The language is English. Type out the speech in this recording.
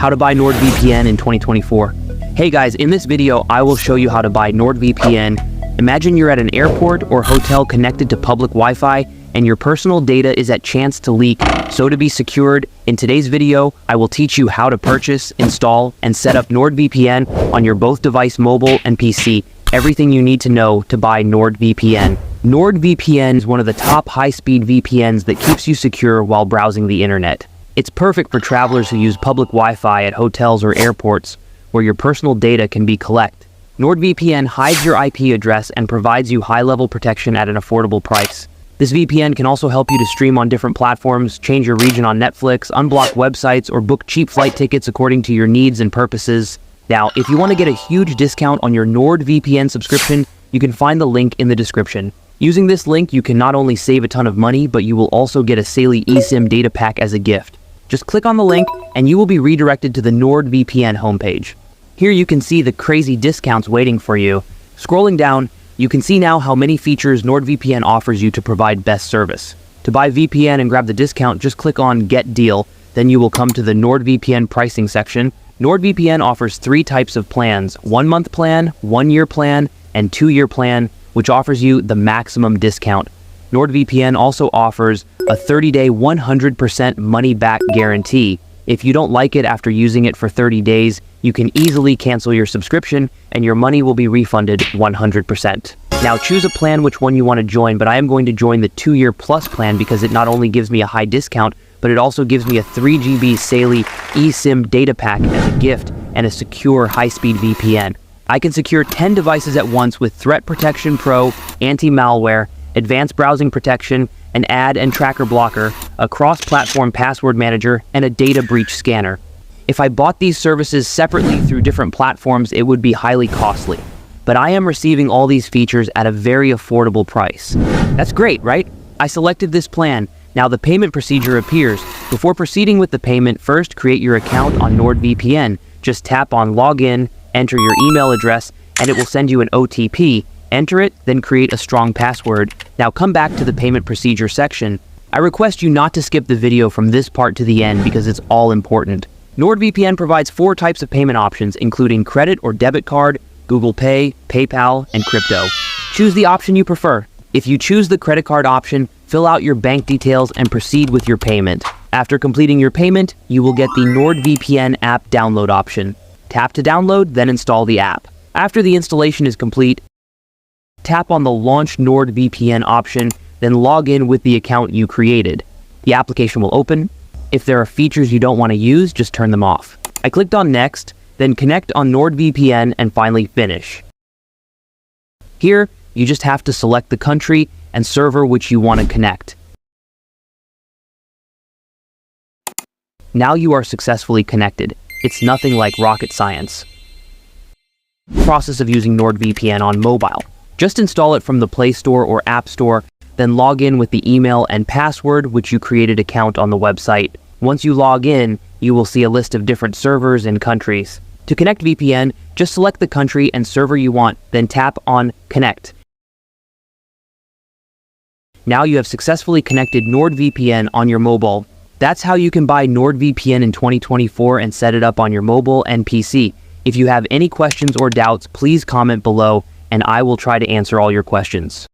how to buy Nordvpn in 2024. Hey guys, in this video, I will show you how to buy Nordvpn. Imagine you're at an airport or hotel connected to public Wi-Fi and your personal data is at chance to leak. So to be secured, in today's video, I will teach you how to purchase, install, and set up Nordvpn on your both device, mobile and PC. Everything you need to know to buy Nordvpn. Nordvpn is one of the top high-speed VPNs that keeps you secure while browsing the internet. It's perfect for travelers who use public Wi-Fi at hotels or airports, where your personal data can be collected. Nordvpn hides your IP address and provides you high-level protection at an affordable price. This VPN can also help you to stream on different platforms, change your region on Netflix, unblock websites, or book cheap flight tickets according to your needs and purposes. Now, if you want to get a huge discount on your Nordvpn subscription, you can find the link in the description. Using this link, you can not only save a ton of money, but you will also get a Saley eSIM data pack as a gift. Just click on the link, and you will be redirected to the Nordvpn homepage. Here you can see the crazy discounts waiting for you. Scrolling down, you can see now how many features Nordvpn offers you to provide best service. To buy VPN and grab the discount, just click on Get Deal. Then you will come to the Nordvpn pricing section. Nordvpn offers 3 types of plans: 1-month plan, 1-year plan, and 2-year plan, which offers you the maximum discount. Nordvpn also offers a 30-day 100% money-back guarantee. If you don't like it after using it for 30 days, you can easily cancel your subscription and your money will be refunded 100%. Now choose a plan which one you want to join, but I am going to join the 2-year plus plan because it not only gives me a high discount, but it also gives me a 3 GB Saley eSIM data pack as a gift and a secure high-speed VPN. I can secure 10 devices at once with Threat Protection Pro, anti-malware, advanced browsing protection, an ad and tracker blocker, a cross-platform password manager, and a data breach scanner. If I bought these services separately through different platforms, it would be highly costly. But I am receiving all these features at a very affordable price. That's great, right? I selected this plan. Now the payment procedure appears. Before proceeding with the payment, first create your account on Nordvpn. Just tap on Login, enter your email address, and it will send you an OTP. Enter it, then create a strong password. Now come back to the payment procedure section. I request you not to skip the video from this part to the end because it's all important. Nordvpn provides 4 types of payment options, including credit or debit card, Google Pay, PayPal, and crypto. Choose the option you prefer. If you choose the credit card option, fill out your bank details and proceed with your payment. After completing your payment, you will get the Nordvpn app download option. Tap to download, then install the app. After the installation is complete, tap on the Launch Nordvpn option, then log in with the account you created. The application will open. If there are features you don't want to use, just turn them off. I clicked on Next, then Connect on Nordvpn, and finally Finish. Here, you just have to select the country and server which you want to connect. Now you are successfully connected. It's nothing like rocket science. Process of using Nordvpn on mobile. Just install it from the Play Store or App Store, then log in with the email and password which you created account on the website. Once you log in, you will see a list of different servers and countries. To connect VPN, just select the country and server you want, then tap on Connect. Now you have successfully connected Nordvpn on your mobile. That's how you can buy Nordvpn in 2024 and set it up on your mobile and PC. If you have any questions or doubts, please comment below, and I will try to answer all your questions.